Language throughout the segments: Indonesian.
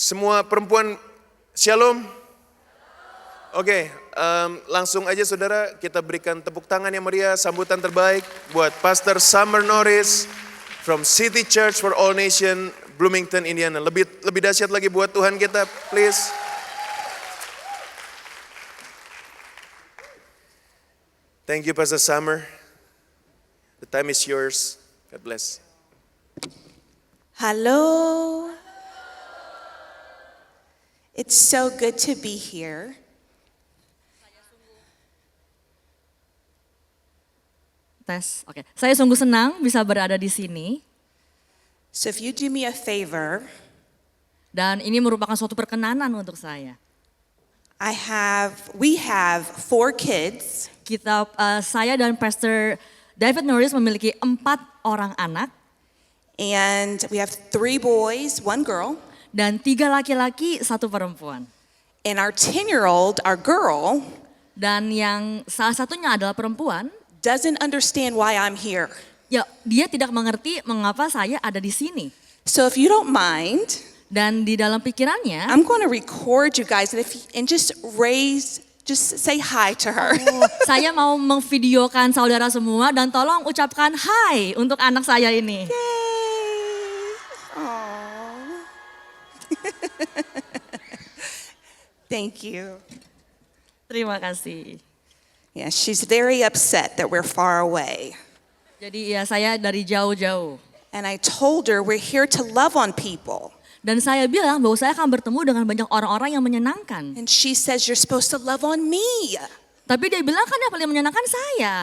Semua perempuan shalom. Oke, langsung aja saudara kita berikan tepuk tangan yang meriah, sambutan terbaik buat Pastor Summer Norris from City Church for All Nation, Bloomington, Indiana. Lebih dahsyat lagi buat Tuhan kita, please. Thank you Pastor Summer. The time is yours. God bless. Hello. It's so good to be here. Tes, oke. Saya sungguh senang bisa berada di sini. So if you do me a favor, Dan ini merupakan suatu perkenanan untuk saya. we have 4 kids, Saya dan Pastor David Norris memiliki 4 orang anak and we have 3 boys, 1 girl, dan 3 laki-laki, 1 perempuan. and our 10-year-old, our girl, Dan yang salah satunya adalah perempuan. doesn't understand why I'm here. Ya, dia tidak mengerti mengapa saya ada di sini. So if you don't mind, Dan di dalam pikirannya, I'm going to record you guys and just say hi to her. saya mau memvideokan saudara semua dan tolong ucapkan hai untuk anak saya ini. Aww. Thank you. Terima kasih. Yeah, she's very upset that we're far away. Jadi ya saya dari jauh-jauh. And I told her we're here to love on people. Dan saya bilang bahwa saya akan bertemu dengan banyak orang-orang yang menyenangkan. And she says you're supposed to love on me. Tapi dia bilang kan yang paling menyenangkan saya.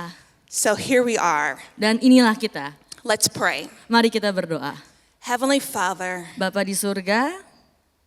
So here we are. Dan inilah kita. Let's pray. Mari kita berdoa. Heavenly Father, Bapa di surga,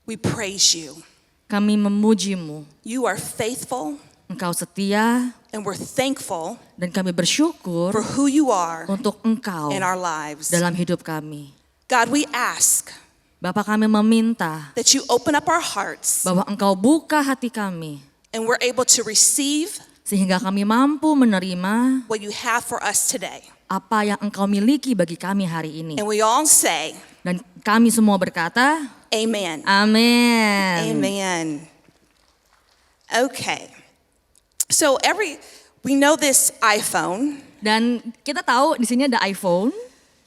we praise you. kami memuji-Mu. You are faithful Engkau setia and we're thankful dan kami bersyukur for who you are untuk Engkau in our lives. dalam hidup kami. God, we ask Bapa, kami meminta that you open up our hearts bahwa Engkau buka hati kami and we're able to receive sehingga kami mampu menerima what you have for us today. apa yang Engkau miliki bagi kami hari ini. And we all say, Dan kami semua berkata, amen. amin. Amen. Okay. So we know this iPhone. Dan kita tahu di sini ada iPhone.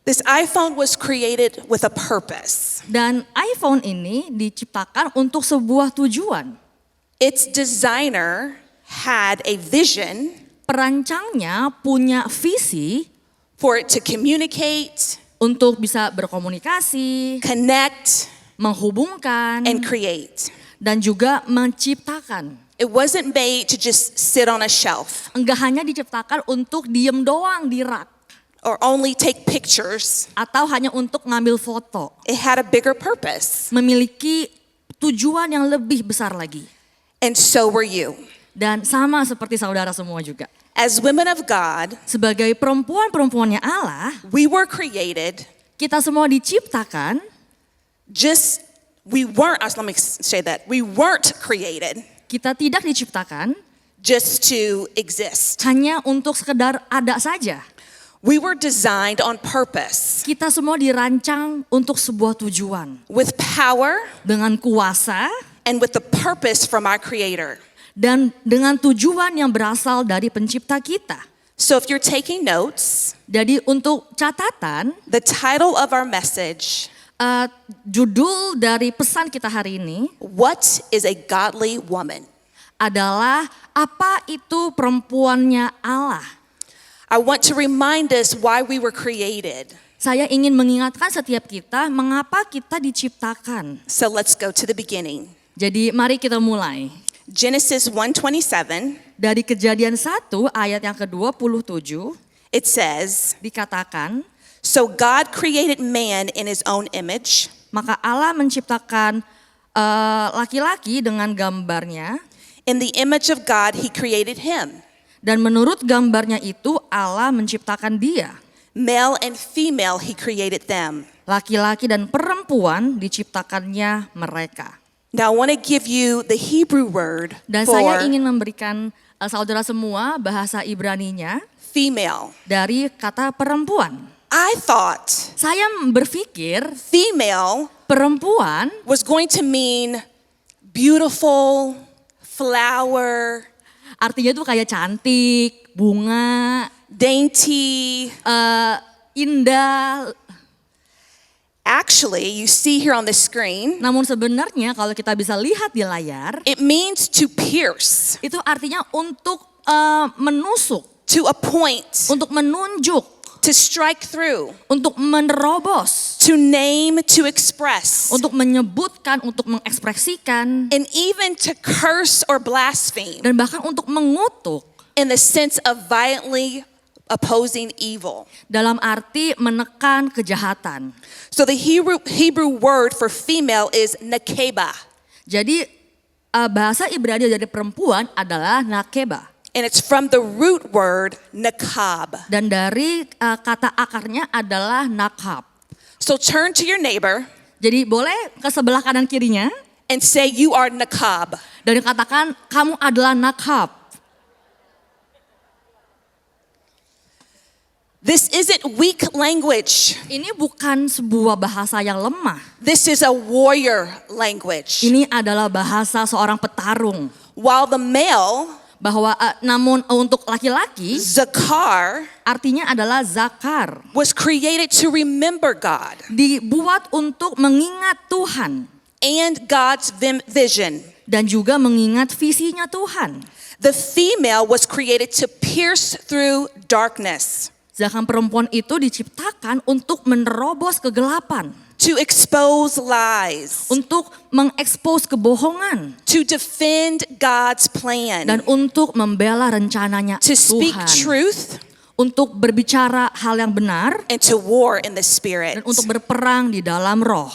This iPhone was created with a purpose. Dan iPhone ini diciptakan untuk sebuah tujuan. Its designer had a vision Perancangnya punya visi for it to communicate, untuk bisa berkomunikasi, connect, menghubungkan, and create. dan juga menciptakan. It wasn't made to just sit on a shelf Enggak hanya diciptakan untuk diem doang di rak. or only take pictures. Atau hanya untuk ngambil foto. It had a bigger purpose. Memiliki tujuan yang lebih besar lagi. And so were you. Dan sama seperti saudara semua juga. As women of God, Sebagai perempuan-perempuannya Allah, we were created kita semua diciptakan, we weren't created kita tidak diciptakan just to exist. hanya untuk sekedar ada saja. We were designed on purpose, Kita semua dirancang untuk sebuah tujuan. with power Dengan kuasa and with the purpose from our Creator. dan dengan tujuan yang berasal dari pencipta kita. So if you're taking notes, Jadi untuk catatan, the title of our message, judul dari pesan kita hari ini What is a Godly Woman? adalah apa itu perempuannya Allah. I want to remind us why we were created. Saya ingin mengingatkan setiap kita mengapa kita diciptakan. So let's go to the beginning. Jadi mari kita mulai. Genesis 1:27, Dari Kejadian 1 ayat yang ke-27 it says, dikatakan, So God created man in his own image. maka Allah menciptakan laki-laki dengan gambarnya, In the image of God he created him. dan menurut gambarnya itu Allah menciptakan dia. Male and female he created them. Laki-laki dan perempuan diciptakannya mereka. Now I want to give you the Hebrew word Dan for saya ingin memberikan saudara semua bahasa Ibraninya female. dari kata perempuan. I thought Saya berpikir female perempuan was going to mean beautiful, flower, artinya tuh kayak cantik, bunga, dainty. indah. Actually, you see here on the screen, Namun sebenarnya kalau kita bisa lihat di layar, it means to pierce, itu artinya untuk menusuk, to appoint, untuk menunjuk, to strike through, untuk menerobos, to name, to express, untuk menyebutkan, untuk mengekspresikan, and even to curse or blaspheme dan bahkan untuk mengutuk in the sense of violently opposing evil. dalam arti menekan kejahatan. So the Hebrew word for female is nakeba, Jadi bahasa Ibrani dari perempuan adalah nakeba. and it's from the root word nakab. Dan dari kata akarnya adalah nakab. So turn to your neighbor Jadi boleh ke sebelah kanan kirinya and say you are nakab. dan katakan kamu adalah nakab. This isn't weak language. Ini bukan sebuah bahasa yang lemah. This is a warrior language. Ini adalah bahasa seorang petarung. While the male, Bahwa namun untuk laki-laki Zakar, artinya adalah zakar. was created to remember God Dibuat untuk mengingat Tuhan and God's vision. dan juga mengingat visinya Tuhan. The female was created to pierce through darkness, Sedangkan perempuan itu diciptakan untuk menerobos kegelapan, to expose lies, untuk mengekspos kebohongan, to defend God's plan, dan untuk membela rencananya to speak Tuhan. truth, Untuk berbicara hal yang benar and to war in the spirit. dan untuk berperang di dalam roh.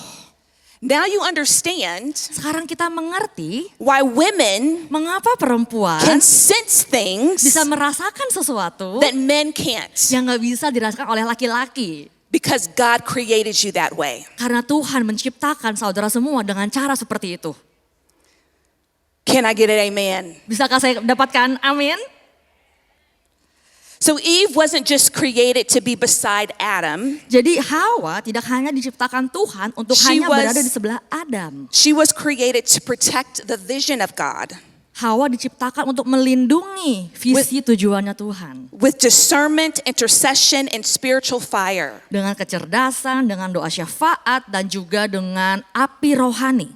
Now you understand Sekarang kita mengerti why women mengapa perempuan can sense things bisa merasakan sesuatu that men can't, yang gak bisa dirasakan oleh laki-laki. because God created you that way. Karena Tuhan menciptakan saudara semua dengan cara seperti itu. Can I get an amen? Bisakah saya dapatkan amin? So Eve wasn't just created to be beside Adam. Jadi Hawa tidak hanya diciptakan Tuhan untuk She hanya was- berada di sebelah Adam. She was created to protect the vision of God Hawa diciptakan untuk melindungi visi tujuannya Tuhan. with discernment, intercession, and spiritual fire. Dengan kecerdasan, dengan doa syafaat, dan juga dengan api rohani.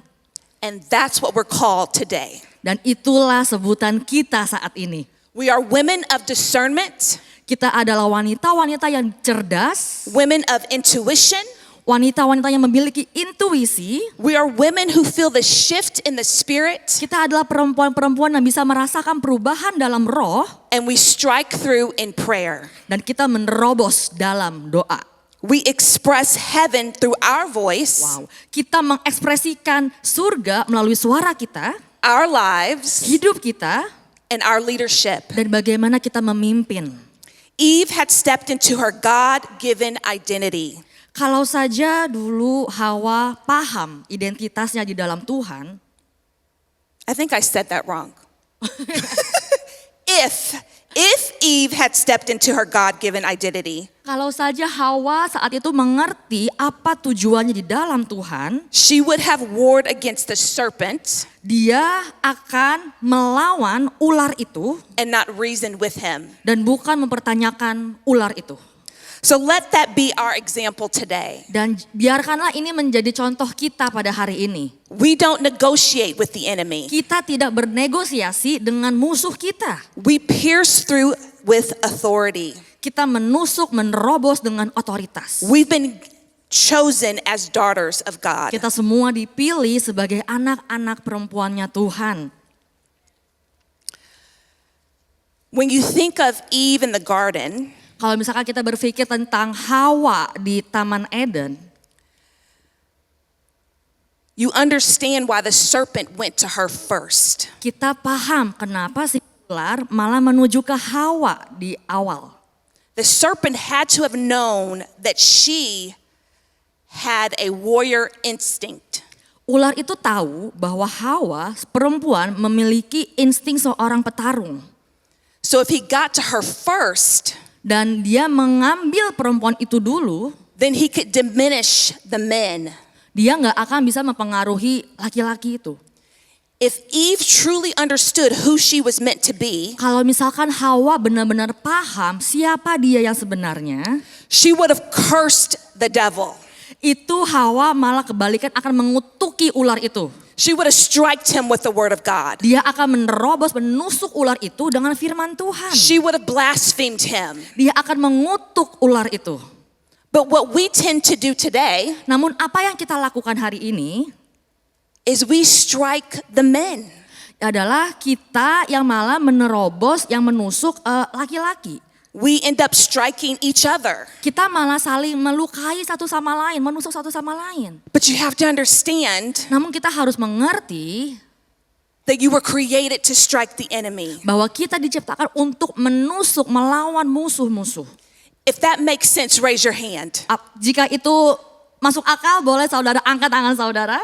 And that's what we're called today. Dan itulah sebutan kita saat ini. We are women of discernment, Kita adalah wanita-wanita yang cerdas, women of intuition. wanita-wanita yang memiliki intuisi. We are women who feel the shift in the spirit, Kita adalah perempuan-perempuan yang bisa merasakan perubahan dalam roh. and we strike through in prayer. Dan kita menerobos dalam doa. We express heaven through our voice, Wow. Kita mengekspresikan surga melalui suara kita, our lives, hidup kita, and our leadership. dan bagaimana kita memimpin. Eve had stepped into her God-given identity. Kalau saja dulu Hawa paham identitasnya di dalam Tuhan, I think I said that wrong. If Eve had stepped into her God-given identity, kalau saja Hawa saat itu mengerti apa tujuannya di dalam Tuhan, she would have warred against the serpent dia akan melawan ular itu and not reason with him. dan bukan mempertanyakan ular itu. So let that be our example today. Dan biarkanlah ini menjadi contoh kita pada hari ini. We don't negotiate with the enemy. Kita tidak bernegosiasi dengan musuh kita. We pierce through with authority. Kita menusuk, menerobos dengan otoritas. We've been chosen as daughters of God. Kita semua dipilih sebagai anak-anak perempuannya Tuhan. When you think of Eve in the garden, Kalau misalkan kita berpikir tentang Hawa di Taman Eden, you understand why the serpent went to her first. kita paham kenapa si ular malah menuju ke Hawa di awal. The serpent had to have known that she had a warrior instinct. Ular itu tahu bahwa Hawa, perempuan, memiliki insting seorang petarung. So if he got to her first, Dan dia mengambil perempuan itu dulu, then he could diminish the men. dia nggak akan bisa mempengaruhi laki-laki itu. If Eve truly understood who she was meant to be, Kalau misalkan Hawa benar-benar paham siapa dia yang sebenarnya, she would have cursed the devil. itu Hawa malah kebalikan akan mengutuki ular itu. She would have striked him with the word of God. Dia akan menerobos, menusuk ular itu dengan firman Tuhan. She would have blasphemed him. Dia akan mengutuk ular itu. But what we tend to do today Namun apa yang kita lakukan hari ini is we strike the men. adalah kita yang malah menerobos, yang menusuk laki-laki. We end up striking each other. Kita malah saling melukai satu sama lain, menusuk satu sama lain. But you have to understand Namun kita harus mengerti that you were created to strike the enemy. bahwa kita diciptakan untuk menusuk, melawan musuh-musuh. If that makes sense, raise your hand. Jika itu masuk akal, boleh saudara angkat tangan saudara.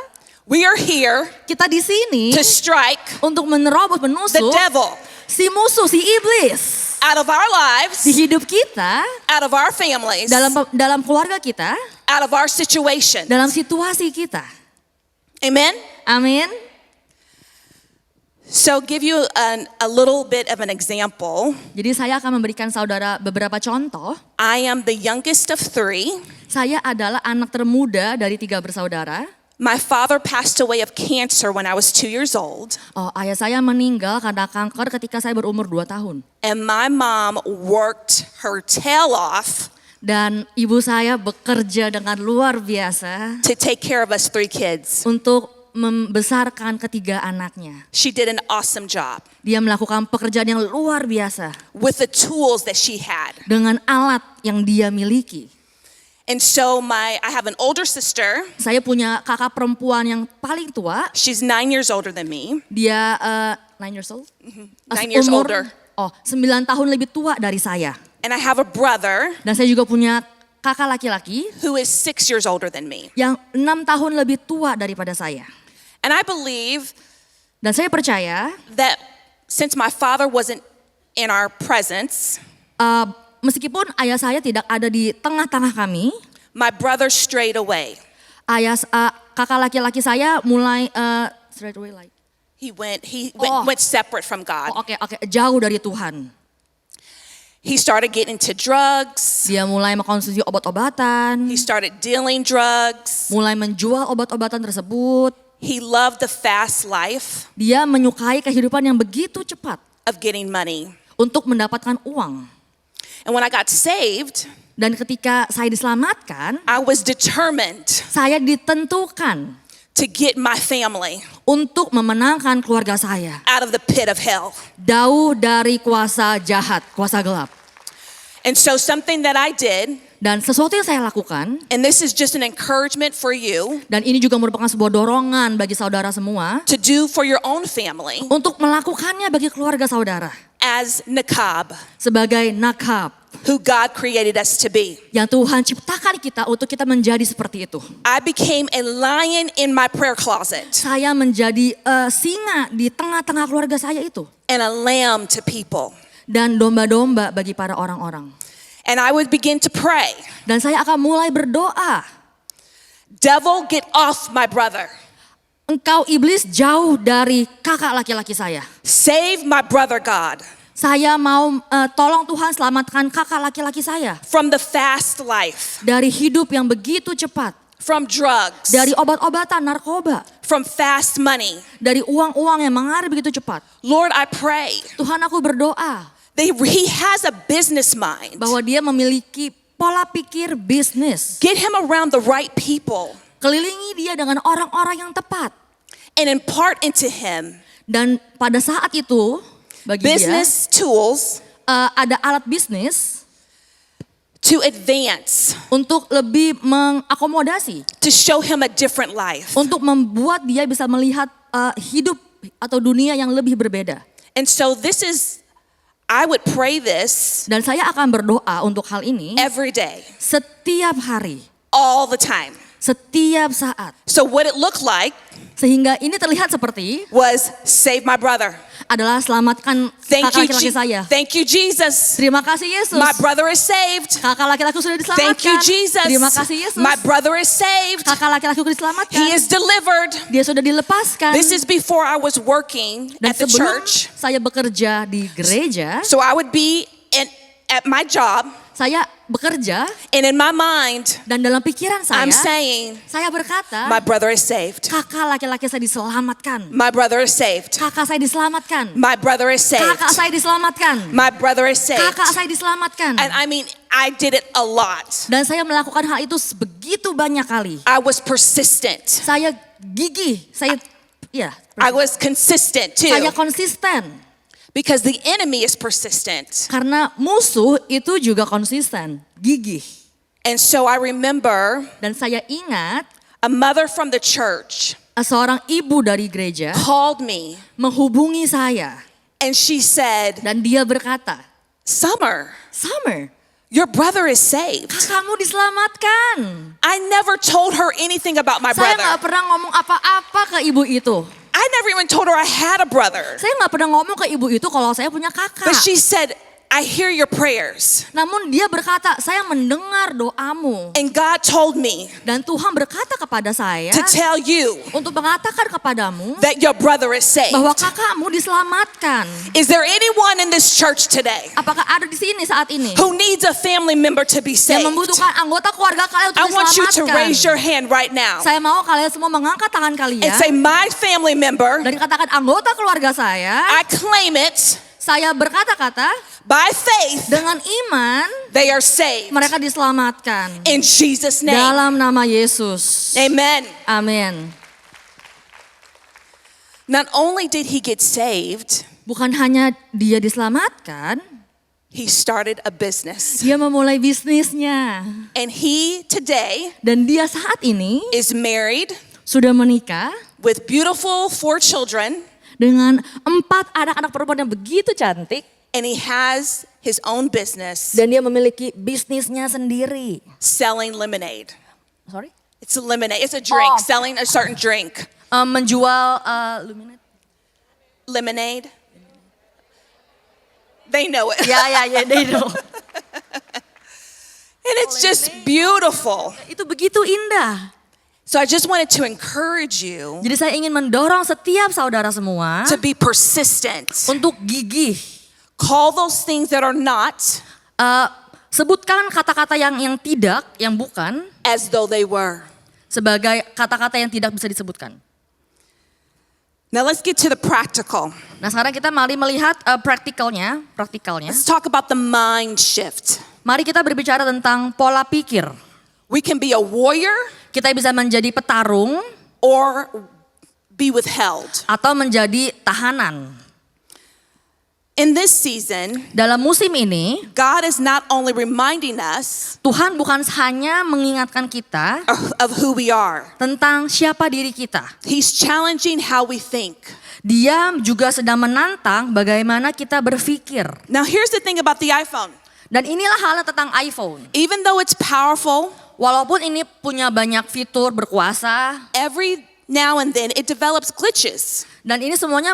We are here Kita di sini to strike untuk menerobos, the menusuk devil si musuh, si iblis out of our di lives, hidup kita, out of our families, dalam keluarga kita, out of our situation. dalam situasi kita. Amen? Amin. So give you a little bit of an example. Jadi saya akan memberikan saudara beberapa contoh. I am the youngest of 3. Saya adalah anak termuda dari 3 bersaudara. My father passed away of cancer when I was 2 years old. Ayah saya meninggal karena kanker ketika saya berumur 2 tahun. And my mom worked her tail off Dan ibu saya bekerja dengan luar biasa to take care of us 3 kids. untuk membesarkan ketiga anaknya. She did an awesome job Dia melakukan pekerjaan yang luar biasa with the tools that she had. dengan alat yang dia miliki. And so I have an older sister. Saya punya kakak perempuan yang paling tua. She's 9 years older than me. Dia 9 years old? 9 years older. 9 tahun lebih tua dari saya. And I have a brother Dan saya juga punya kakak laki-laki who is 6 years older than me. yang 6 tahun lebih tua daripada saya. And I believe Dan saya percaya that since my father wasn't in our presence, meskipun ayah saya tidak ada di tengah-tengah kami, my brother strayed away. Kakak laki-laki saya mulai straight away like. He went Oh. went separate from God. Oke, jauh dari Tuhan. He started getting into drugs. Dia mulai mengkonsumsi obat-obatan, He started dealing drugs. mulai menjual obat-obatan tersebut. He loved the fast life Dia menyukai kehidupan yang begitu cepat of getting money. untuk mendapatkan uang. And when I got saved, Dan ketika saya diselamatkan, I was determined saya ditentukan to get my family untuk memenangkan keluarga saya. out of the pit of hell. Jauh dari kuasa jahat, kuasa gelap. And so something that I did, Dan sesuatu yang saya lakukan, and this is just an encouragement for you dan ini juga merupakan sebuah dorongan bagi saudara semua, to do for your own family untuk melakukannya bagi keluarga saudara. as Nakab, Sebagai nakab, who God created us to be. yang Tuhan ciptakan kita untuk kita menjadi seperti itu. I became a lion in my prayer closet Saya menjadi singa di tengah-tengah keluarga saya itu. and a lamb to people. Dan domba-domba bagi para orang-orang. And I would begin to pray, Dan saya akan mulai berdoa. devil, get off my brother. Engkau iblis jauh dari kakak laki-laki saya. Save my brother, God, Saya mau tolong Tuhan selamatkan kakak laki-laki saya. from the fast life, Dari hidup yang begitu cepat. from drugs, Dari obat-obatan, narkoba. from fast money. Dari uang-uang yang mengalir begitu cepat. Lord, I pray Tuhan, aku berdoa that he has a business mind. bahwa dia memiliki pola pikir bisnis. Get him around the right people Kelilingi dia dengan orang-orang yang tepat. and impart into him Dan pada saat itu bagi business tools dia ada alat bisnis to advance, untuk lebih mengakomodasi, to show him a different life. untuk membuat dia bisa melihat hidup atau dunia yang lebih berbeda. And so I would pray this Dan saya akan berdoa untuk hal ini every day, setiap hari, all the time. setiap saat. So what it looked like Sehingga ini terlihat seperti was save my brother. adalah selamatkan Thank kakak you, laki-laki saya. Thank you, Jesus. Terima kasih Yesus. My brother is saved. Kakak laki-laki sudah diselamatkan. Thank you, Jesus. Terima kasih Yesus. My brother is saved. Kakak laki-laki diselamatkan. He is delivered. Dia sudah dilepaskan. This is before I was working Dan at the sebelum church. saya bekerja di gereja, So I would be at my job, saya bekerja and in my mind, dan dalam pikiran I'm saya saying, berkata, my brother is saved. kakak laki-laki saya diselamatkan. My brother is saved. Kakak saya diselamatkan. My brother is saved. Kakak saya diselamatkan. My brother is saved. Kakak saya diselamatkan. And I mean, I did it a lot. Dan saya melakukan hal itu begitu banyak kali. I was persistent. Saya gigih, saya I was consistent too. saya konsisten. Because the enemy is persistent. Karena musuh itu juga konsisten, gigih. And so I remember Dan saya ingat a mother from the church seorang ibu dari gereja called me menghubungi saya. and she said, Dan dia berkata, Summer, your brother is saved. kakakmu diselamatkan. I never told her anything about my Saya brother. gak pernah ngomong apa-apa ke ibu itu. I never even told her I had a brother. Saya gak pernah ngomong ke ibu itu kalau saya punya kakak. But she said, I hear your prayers. Namun dia berkata, saya mendengar doamu. And God told me Dan Tuhan berkata kepada saya to tell you untuk mengatakan kepadamu that your brother is saved. bahwa kakakmu diselamatkan. Is there anyone in this church today Apakah ada di sini saat ini who needs a family member to be yang saved? membutuhkan anggota keluarga kalian untuk I want you to diselamatkan? raise your hand right now Saya mau kalian semua mengangkat tangan and kalian say, my family member, dan katakan anggota keluarga saya. I claim it Saya berkata-kata by faith, dengan iman they are saved. mereka diselamatkan. In Jesus' name. Dalam nama Yesus. Amen. Amin. Not only did he get saved, Bukan hanya dia diselamatkan, he started a business. dia memulai bisnisnya. And he today Dan dia saat ini is married sudah menikah with beautiful 4 children, dengan 4 anak-anak perempuan yang begitu cantik. and he has his own business Dan dia memiliki bisnisnya sendiri. selling lemonade. Sorry? It's a lemonade. It's a drink, Oh. selling a certain drink. Menjual Lemonade. They know it. Ya, they know. And it's just beautiful. Itu begitu indah. So I just wanted to encourage you Jadi saya ingin mendorong setiap saudara semua to be persistent. untuk gigih. Call those things that are not Sebutkan kata-kata yang tidak, yang bukan, as though they were. sebagai kata-kata yang tidak bisa disebutkan. Now let's get to the practical. Nah sekarang kita mari melihat praktikalnya. Let's talk about the mind shift. Mari kita berbicara tentang pola pikir. We can be a warrior Kita bisa menjadi petarung or be withheld. atau menjadi tahanan. In this season, Dalam musim ini, God is not only reminding us Tuhan bukan hanya mengingatkan kita of who we are. tentang siapa diri kita. He's challenging how we think. Dia juga sedang menantang bagaimana kita berpikir. Now here's the thing about the iPhone. Dan inilah halnya tentang iPhone. Even though it's powerful, Walaupun ini punya banyak fitur berkuasa, every now and then it develops glitches. dan ini semuanya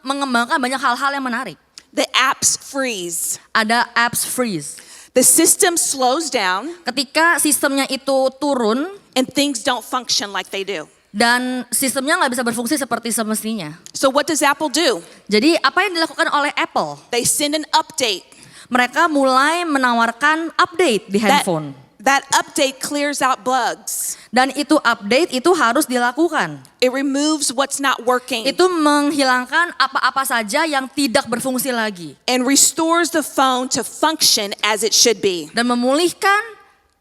mengembangkan banyak hal-hal yang menarik. The apps freeze. Ada apps freeze. The system slows down Ketika sistemnya itu turun and things don't function like they do. dan sistemnya nggak bisa berfungsi seperti semestinya. So what does Apple do? Jadi apa yang dilakukan oleh Apple? They send an update. Mereka mulai menawarkan update di handphone. That update clears out bugs. Dan itu update itu harus dilakukan. It removes what's not working Itu menghilangkan apa-apa saja yang tidak berfungsi lagi. and restores the phone to function as it should be. Dan memulihkan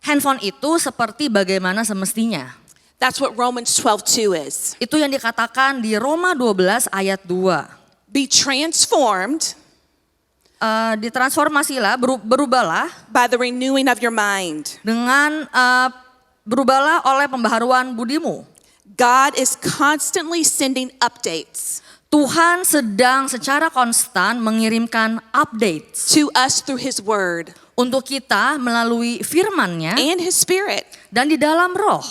handphone itu seperti bagaimana semestinya. That's what Romans 12:2 is. Itu yang dikatakan di Roma 12 ayat 2. Be transformed Ditransformasilah, berubahlah by the renewing of your mind. dengan berubahlah oleh pembaharuan budimu. God is constantly sending updates Tuhan sedang secara konstan mengirimkan update to us through His Word untuk kita melalui firman-Nya and His Spirit. dan di dalam roh.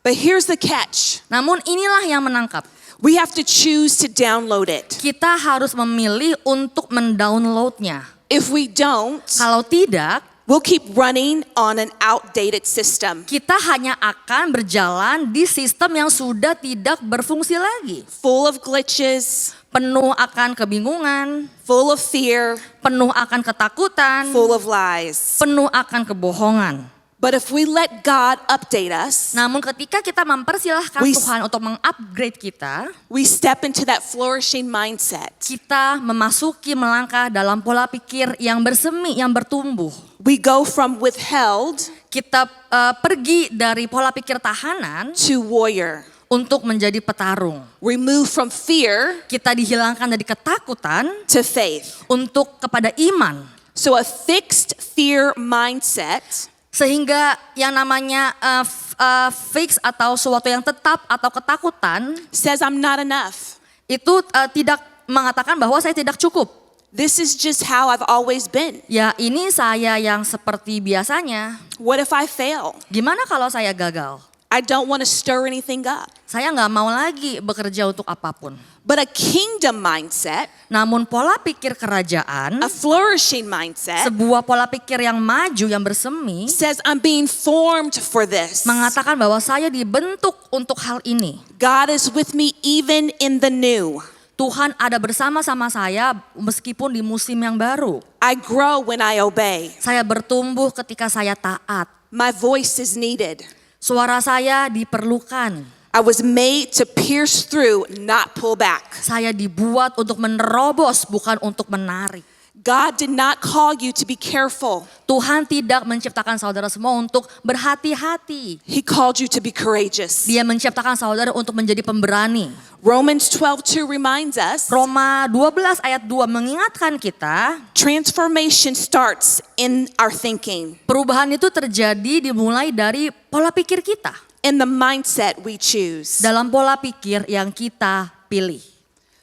But here's the catch. Namun inilah yang menangkap. We have to choose to download it. Kita harus memilih untuk mendownloadnya. If we don't, Kalau tidak, we'll keep running on an outdated system, kita hanya akan berjalan di sistem yang sudah tidak berfungsi lagi. full of glitches, Penuh akan kebingungan, full of fear, penuh akan ketakutan, full of lies. penuh akan kebohongan. But if we let God update us, Namun ketika kita mempersilahkan We- Tuhan untuk mengupgrade kita, we step into that flourishing mindset. kita memasuki melangkah dalam pola pikir yang bersemi, yang bertumbuh. We go from withheld Kita pergi dari pola pikir tahanan to warrior. untuk menjadi petarung. We move from fear Kita dihilangkan dari ketakutan to faith. untuk kepada iman. So a fixed fear mindset Sehingga yang namanya fix atau sesuatu yang tetap atau ketakutan says I'm not enough. itu tidak mengatakan bahwa saya tidak cukup. This is just how I've always been. Ya ini saya yang seperti biasanya. What if I fail? Gimana kalau saya gagal? I don't want to stir anything up. Saya nggak mau lagi bekerja untuk apapun. But a kingdom mindset, Namun pola pikir kerajaan, a flourishing mindset, sebuah pola pikir yang maju, yang bersemi, says I'm being formed for this. mengatakan bahwa saya dibentuk untuk hal ini. God is with me even in the new. Tuhan ada bersama-sama saya meskipun di musim yang baru. I grow when I obey. Saya bertumbuh ketika saya taat. My voice is needed. Suara saya diperlukan. I was made to pierce through, not pull back. Saya dibuat untuk menerobos, bukan untuk menarik. God did not call you to be careful. Tuhan tidak menciptakan saudara semua untuk berhati-hati. He called you to be courageous. Dia menciptakan saudara untuk menjadi pemberani. Romans 12:2 reminds us, Roma 12 ayat 2 mengingatkan kita, transformation starts in our thinking, perubahan itu terjadi dimulai dari pola pikir kita. in the mindset we choose. Dalam pola pikir yang kita pilih.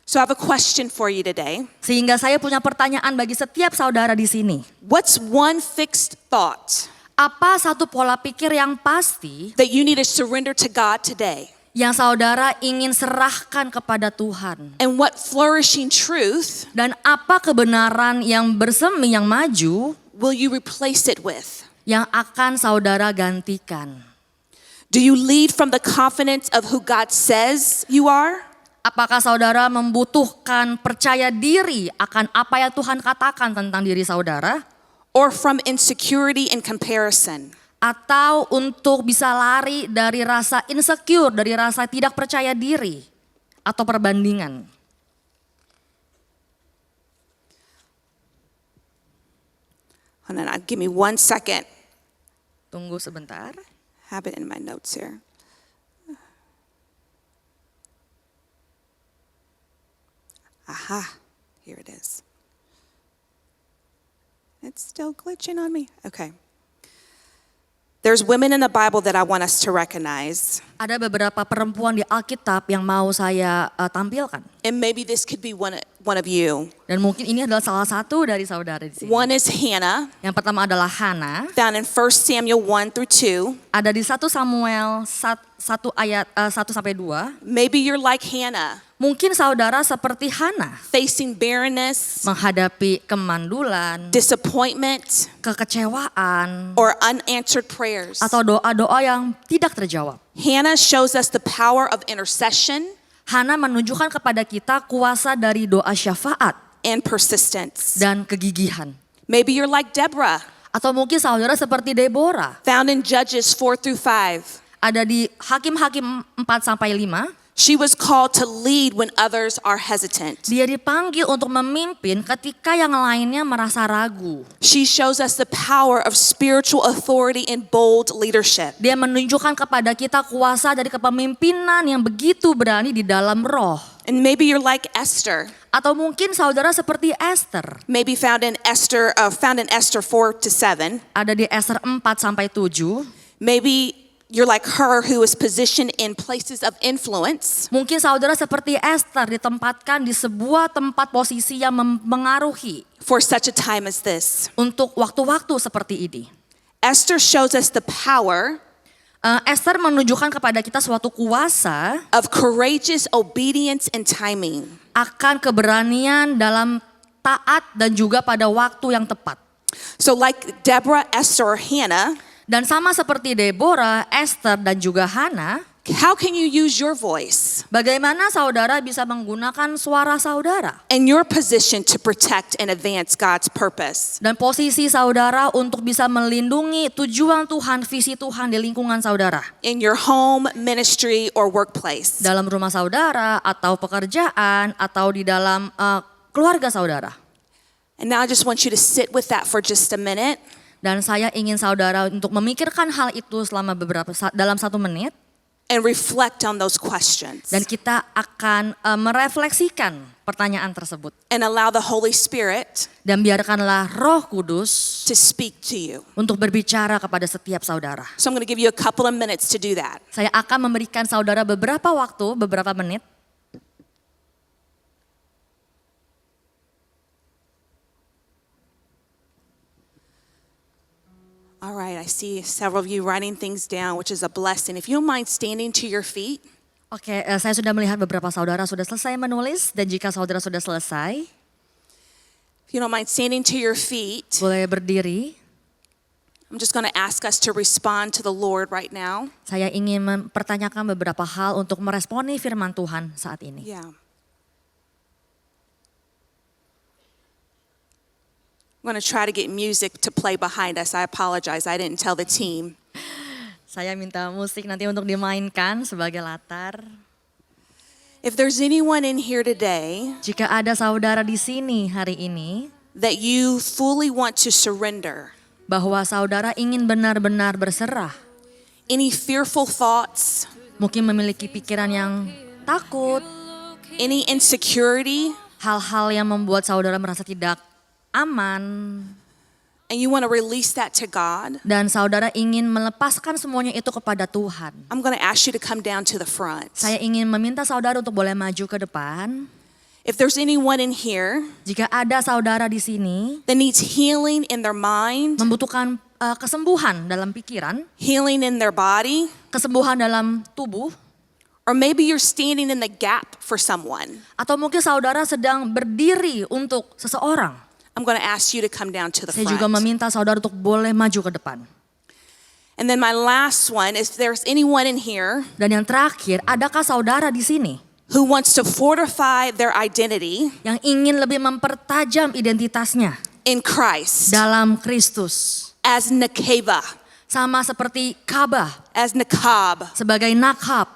So I have a question for you today. Sehingga saya punya pertanyaan bagi setiap saudara di sini. What's one fixed thought Apa satu pola pikir yang pasti that you need to surrender to God today? yang saudara ingin serahkan kepada Tuhan? And what flourishing truth Dan apa kebenaran yang bersemi, yang maju, will you replace it with? yang akan saudara gantikan? Do you lead from the confidence of who God says you are? Apakah saudara membutuhkan percaya diri akan apa yang Tuhan katakan tentang diri saudara? Or from insecurity and comparison? Atau untuk bisa lari dari rasa insecure, dari rasa tidak percaya diri atau perbandingan? Hold on, give me 1 second. Tunggu sebentar. Have it in my notes here. Aha, here it is. It's still glitching on me. Okay. There's women in the Bible that I want us to recognize. Ada beberapa perempuan di Alkitab yang mau saya tampilkan. And maybe this could be one of you. Dan mungkin ini adalah salah satu dari saudara di sini. One is Hannah, Yang pertama adalah Hana. found in 1 Samuel 1 through 2. Ada di 1 Samuel 1 ayat 1 sampai 2. Maybe you're like Hannah, Mungkin saudara seperti Hana, facing barrenness, menghadapi kemandulan, disappointment, kekecewaan, or unanswered prayers. atau doa-doa yang tidak terjawab. Hannah shows us the power of intercession Hana menunjukkan kepada kita kuasa dari doa syafaat and persistence. dan kegigihan. Maybe you're like Deborah, Atau mungkin saudara seperti Deborah, found in Judges 4 through 5. ada di Hakim-Hakim 4 sampai 5. She was called to lead when others are hesitant. Dia dipanggil untuk memimpin ketika yang lainnya merasa ragu. She shows us the power of spiritual authority and bold leadership. Dia menunjukkan kepada kita kuasa dari kepemimpinan yang begitu berani di dalam roh. And maybe you're like Esther, Atau mungkin saudara seperti Esther. maybe found in Esther 4 to 7. Ada di Esther 4 sampai 7. Maybe you're like her who is positioned in places of influence. Mungkin saudara seperti Esther ditempatkan di sebuah tempat posisi yang mempengaruhi For such a time as this. untuk waktu-waktu seperti ini. Esther shows us the power Esther menunjukkan kepada kita suatu kuasa of courageous obedience and timing. akan keberanian dalam taat dan juga pada waktu yang tepat. So like Deborah, Esther, or Hannah, Dan sama seperti Deborah, Esther dan juga Hana, how can you use your voice bagaimana saudara bisa menggunakan suara saudara and your position to protect and advance God's purpose? dan posisi saudara untuk bisa melindungi tujuan Tuhan, visi Tuhan di lingkungan saudara, In your home, ministry, or workplace. dalam rumah saudara atau pekerjaan atau di dalam keluarga saudara. And now I just want you to sit with that for just a minute. Dan saya ingin saudara untuk memikirkan hal itu selama dalam 1 menit. And reflect on those questions. Dan kita akan merefleksikan pertanyaan tersebut. And allow the Holy Spirit Dan biarkanlah Roh Kudus to speak to you. untuk berbicara kepada setiap saudara. So I'm going to give you a couple of minutes to do that. Saya akan memberikan saudara beberapa waktu, beberapa menit. All right, I see several of you writing things down, which is a blessing. If you don't mind standing to your feet. Oke, saya sudah melihat beberapa saudara sudah selesai menulis. Dan jika saudara sudah selesai, If you don't mind standing to your feet, boleh berdiri. I'm just going to ask us to respond to the Lord right now. Saya ingin mempertanyakan beberapa hal untuk meresponi firman Tuhan saat ini. Yeah. I'm going to try to get music to play behind us. I apologize. I didn't tell the team. Saya minta musik nanti untuk dimainkan sebagai latar. If there's anyone in here today Jika ada saudara di sini hari ini, that you fully want to surrender, bahwa saudara ingin benar-benar berserah, any fearful thoughts, mungkin memiliki pikiran yang takut, any insecurity, hal-hal yang membuat saudara merasa tidak aman, and you want to release that to God, dan saudara ingin melepaskan semuanya itu kepada Tuhan. I'm going to ask you to come down to the front. Saya ingin meminta saudara untuk boleh maju ke depan. If there's anyone in here Jika ada saudara di sini that needs healing in their mind, membutuhkan kesembuhan dalam pikiran, healing in their body, kesembuhan dalam tubuh, or maybe you're standing in the gap for someone, atau mungkin saudara sedang berdiri untuk seseorang, I'm going to ask you to come down to the saya juga front. meminta saudara untuk boleh maju ke depan. And then my last one is, if there's anyone in here Dan yang terakhir, adakah saudara di sini who wants to fortify their identity yang ingin lebih mempertajam identitasnya in Christ dalam Kristus, as Nakeba, sama seperti Kabah as Nakab, sebagai Nakhab?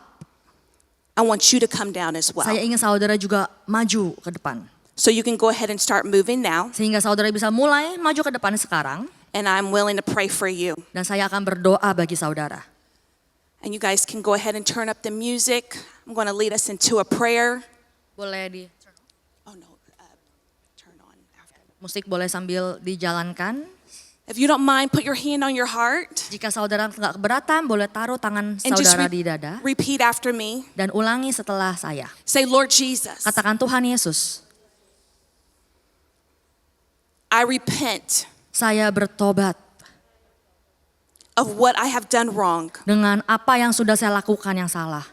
I want you to come down as well. Saya ingin saudara juga maju ke depan, So you can go ahead and start moving now, sehingga saudara bisa mulai maju ke depan sekarang. and I'm willing to pray for you. Dan saya akan berdoa bagi saudara. And you guys can go ahead and turn up the music. I'm going to lead us into a prayer. Boleh di Oh no, turn on after. musik boleh sambil dijalankan. If you don't mind, put your hand on your heart Jika saudara nggak keberatan, boleh taruh tangan and just saudara di dada repeat after me. dan ulangi setelah saya. Say, Lord Jesus, Katakan, Tuhan Yesus, I repent saya bertobat of what I have done wrong. dengan apa yang sudah saya lakukan yang salah.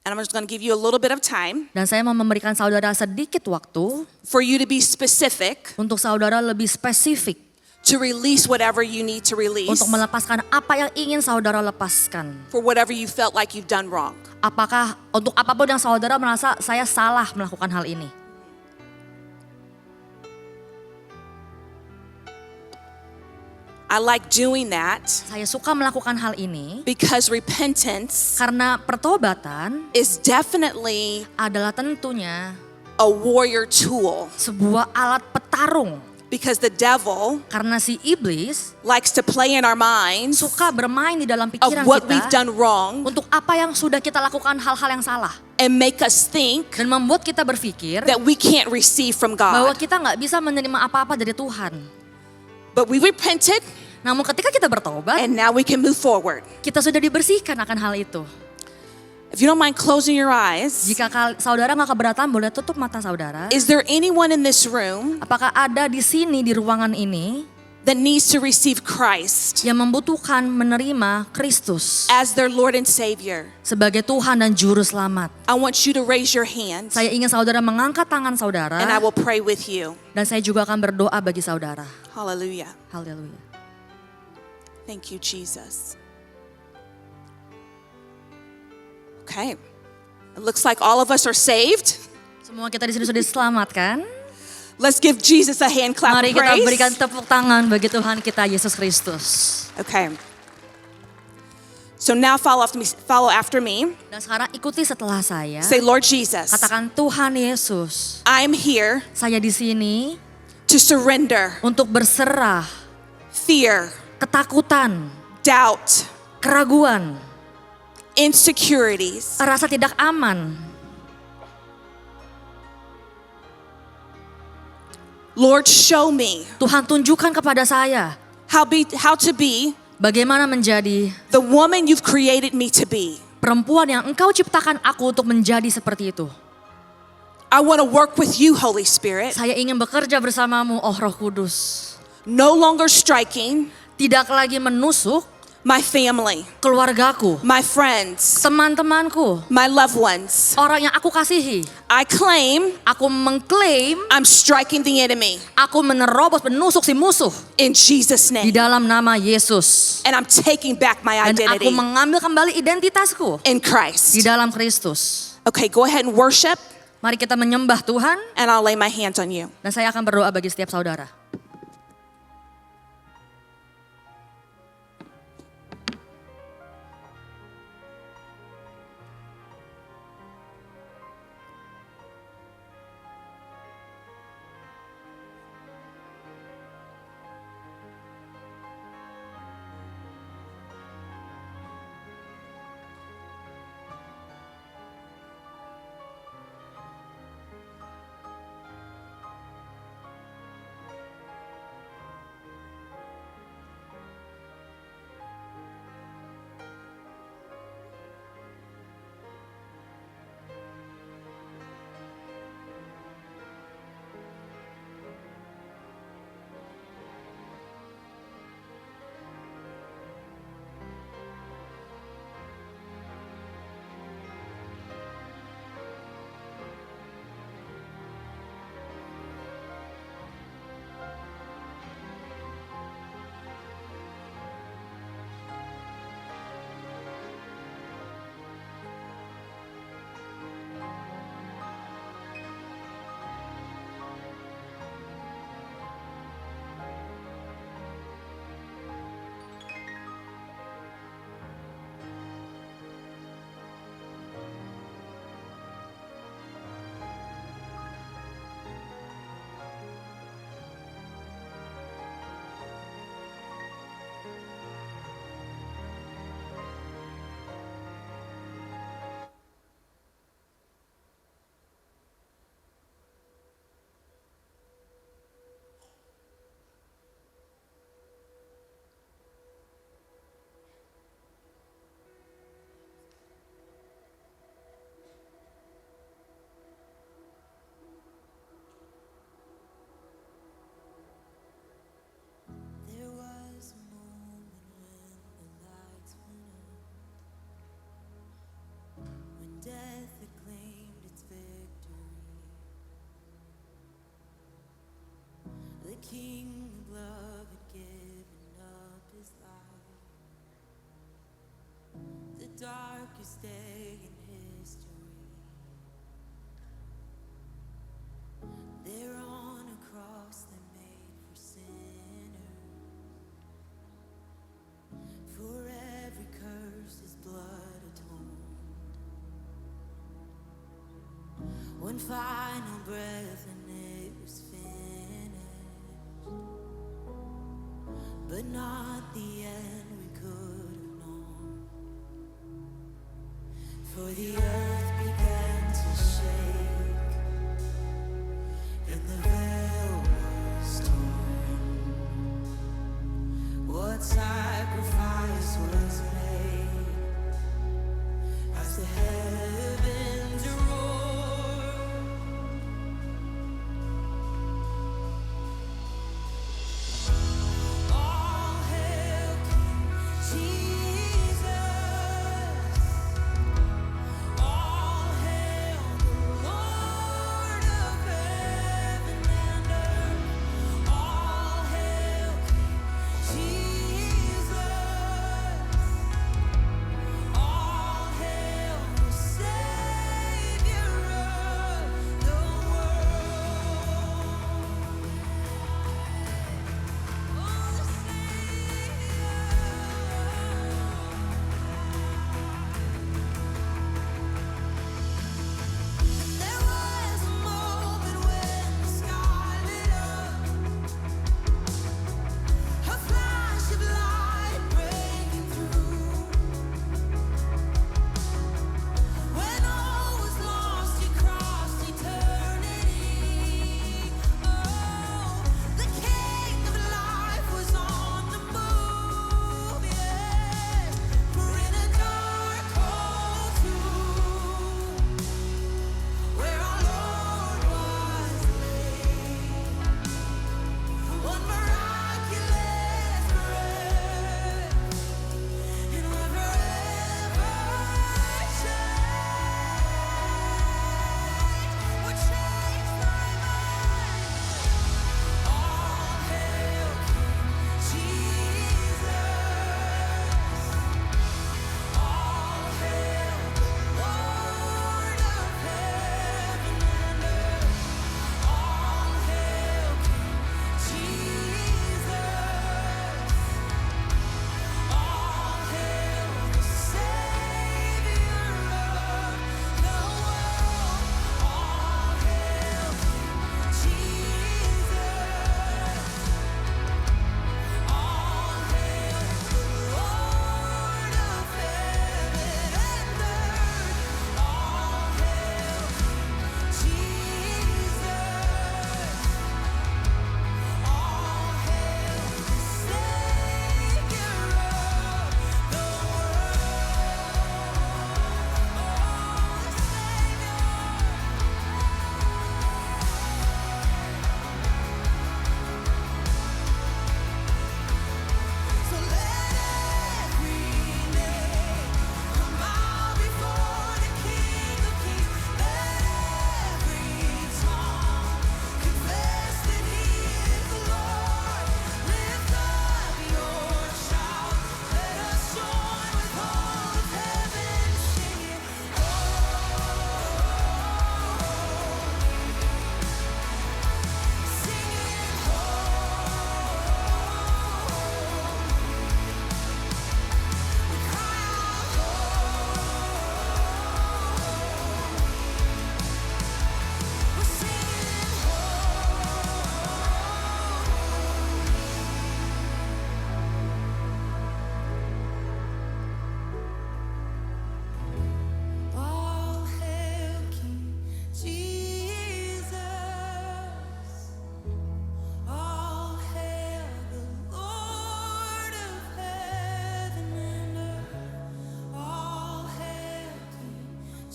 And I'm just going to give you a little bit of time Dan saya mau memberikan saudara sedikit waktu for you to be specific, untuk saudara lebih spesifik to release whatever you need to release, untuk melepaskan apa yang ingin saudara lepaskan. for whatever you felt like you've done wrong. Apakah untuk apapun yang saudara merasa saya salah melakukan hal ini. I like doing that Saya suka melakukan hal ini because repentance karena pertobatan is definitely adalah tentunya a warrior tool, sebuah alat petarung. because the devil Karena si iblis likes to play in our minds suka bermain di dalam of pikiran what we've kita done wrong untuk apa yang sudah kita lakukan hal-hal yang salah. and make us think Dan membuat kita berpikir that we can't receive from bahwa God. kita nggak bisa menerima apa-apa dari Tuhan. But we repented Namun ketika kita bertobat, and now we can move forward. kita sudah dibersihkan akan hal itu. If you don't mind closing your eyes, Jika saudara nggak keberatan, boleh tutup mata saudara. is there anyone in this room Apakah ada di sini di ruangan ini that needs to receive Christ yang membutuhkan menerima Kristus as their Lord and Savior, sebagai Tuhan dan Juru Selamat. I want you to raise your hand Saya ingin saudara mengangkat tangan saudara and I will pray with you. dan saya juga akan berdoa bagi saudara. Hallelujah. Haleluya. Thank you, Jesus. Okay. It looks like all of us are saved. Semua kita di sini sudah diselamatkan. Let's give Jesus a hand clap Mari of kita praise. berikan tepuk tangan bagi Tuhan kita Yesus Kristus. Okay. So now follow after me. Dan sekarang ikuti setelah saya. Say, Lord Jesus, Katakan, Tuhan Yesus, I'm here saya di sini to surrender untuk berserah fear, ketakutan, doubt, keraguan, insecurities, rasa tidak aman. Lord, show me Tuhan tunjukkan kepada saya how to be bagaimana menjadi the woman you've created me to be. perempuan yang Engkau ciptakan aku untuk menjadi seperti itu. I want to work with you, Holy Spirit. Saya ingin bekerja bersamamu, oh Roh Kudus. No longer striking Tidak lagi menusuk my family, keluargaku, my friends, teman-temanku, my loved ones. orang yang aku kasihi. I claim Aku mengklaim, I'm striking the enemy aku menerobos, menusuk si musuh in Jesus' di name. dalam nama Yesus. And I'm taking back my Dan aku identity mengambil kembali identitasku in di Christ. dalam Kristus. Okay, go ahead and worship, Mari kita menyembah Tuhan and I'll lay my hands on you. dan saya akan berdoa bagi setiap saudara. There was a moment when the lights went up, when death had claimed its victory. The King of love had given up his life. The darkest day in history. There on a cross that made for sinners. For every curse his blood atoned. One final breath and it was finished. But not the end we could have known. For the earth began to shake, and the veil was torn. What sacrifice was made as the heavens roar?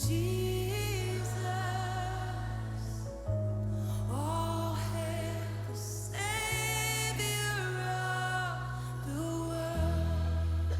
Jesus, oh, hail the Savior of the world.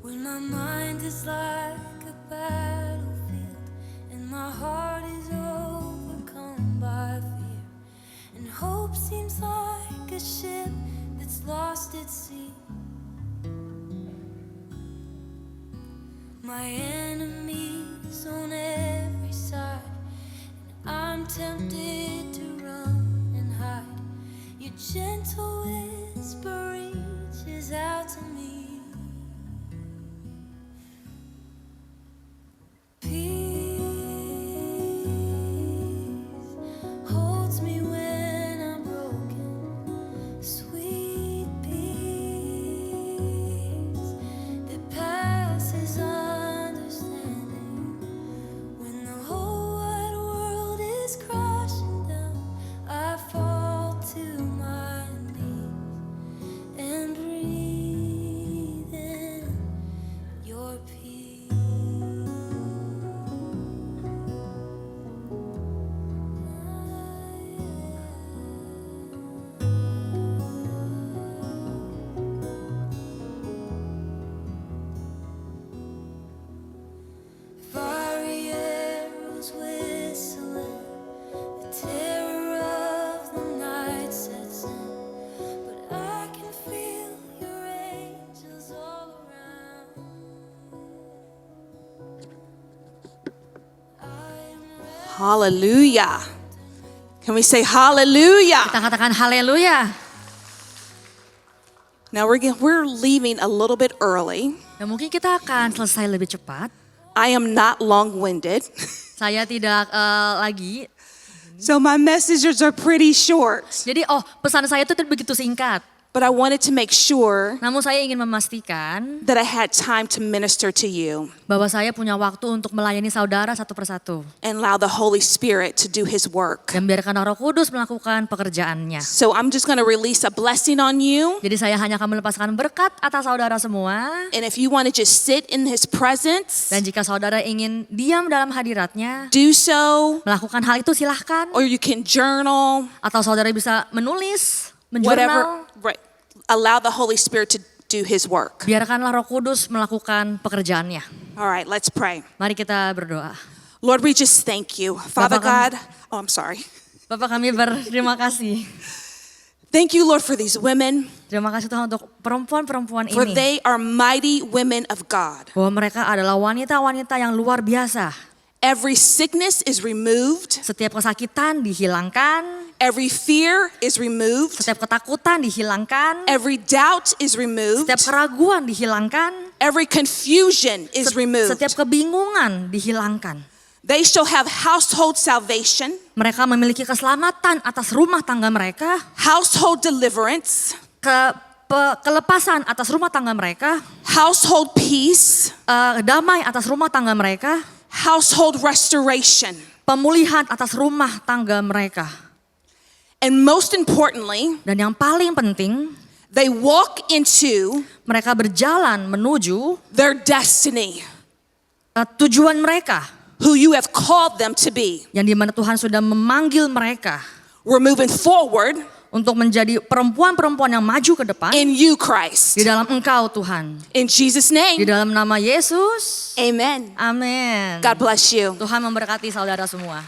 When my mind is like a battlefield and my heart is overcome by fear, and hope seems like a ship that's lost at sea. My enemies on every side, and I'm tempted to run and hide. Your gentle whisper reaches out to me. Peace holds me when I'm broken. Sweet peace that passes understanding. When the whole wide world is crashing down, I fall to my knees and breathe in your peace. Fiery arrows whistling, the terror of the night sets in, but I can feel your angels all around. I am ready. Hallelujah. Can we say hallelujah? Kita katakan haleluya. Now we're leaving a little bit early. Dan mungkin kita akan selesai lebih cepat. I am not long-winded. Saya tidak lagi. So my messages are pretty short. Jadi pesan saya itu begitu singkat. But I wanted to make sure Namun saya ingin memastikan that I had time to minister to you bahwa saya punya waktu untuk melayani saudara satu persatu. and allow the Holy Spirit to do His work. Dan biarkan Roh Kudus melakukan pekerjaannya. So I'm just going to release a blessing on you. Jadi saya hanya akan melepaskan berkat atas saudara semua. And if you want to just sit in His presence, Dan jika saudara ingin diam dalam hadiratnya, do so. melakukan hal itu silahkan. Or you can journal, Atau saudara bisa menulis, whatever. menjurnal. Right. Allow the Holy Spirit to do His work. Biarkanlah Roh Kudus melakukan pekerjaannya. All right, let's pray. Mari kita berdoa. Lord, we just thank you. Father Bapak God, oh, I'm sorry. Bapak kami berterima kasih. Thank you, Lord, for these women, Terima kasih Tuhan untuk perempuan-perempuan for ini. they are mighty women of God. Bahwa mereka adalah wanita-wanita yang luar biasa. Every sickness is removed. Setiap kesakitan dihilangkan. Every fear is removed. Setiap ketakutan dihilangkan. Every doubt is removed. Setiap keraguan dihilangkan. Every confusion is removed. Setiap kebingungan dihilangkan. They shall have household salvation, Mereka memiliki keselamatan atas rumah tangga mereka. household deliverance, Kelepasan atas rumah tangga mereka. household peace, Damai atas rumah tangga mereka. household restoration. Pemulihan atas rumah tangga mereka. And most importantly, Dan yang paling penting, they walk into mereka berjalan menuju their destiny, tujuan mereka. who you have called them to be. Yang dimana Tuhan sudah memanggil mereka We're moving forward untuk menjadi perempuan-perempuan yang maju ke depan. in you, Christ. Di dalam Engkau Tuhan. In Jesus' Di name, dalam nama Yesus. amen. Amin. God bless you. Tuhan memberkati saudara semua.